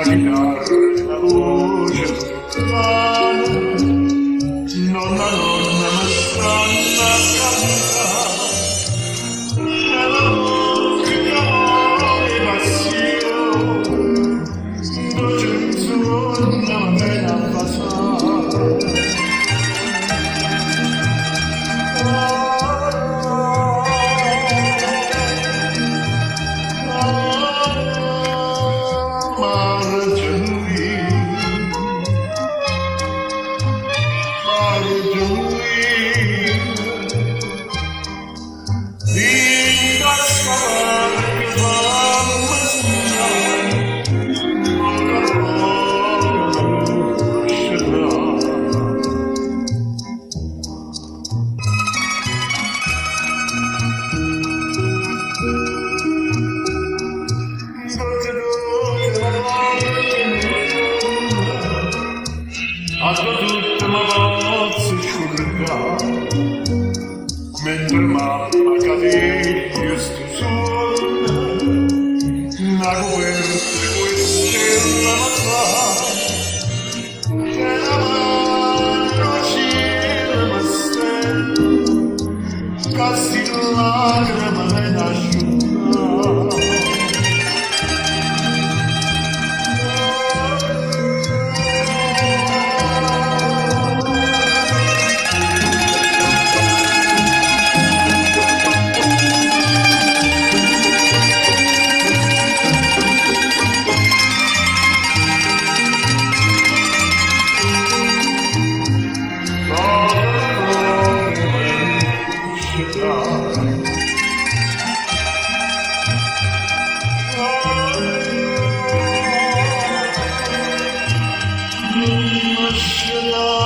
chitarra, la voce lontana, nonna, nonna, mi stanno a cantare, e l'amore che amore passione, dolce suona, ma me la passare. Tutta una voce sciurga, mentre mamma cadeva sto suona, una guerra questa la mattina, che la mano c'era ma stella, casti lacrime me l'asciuga. Should I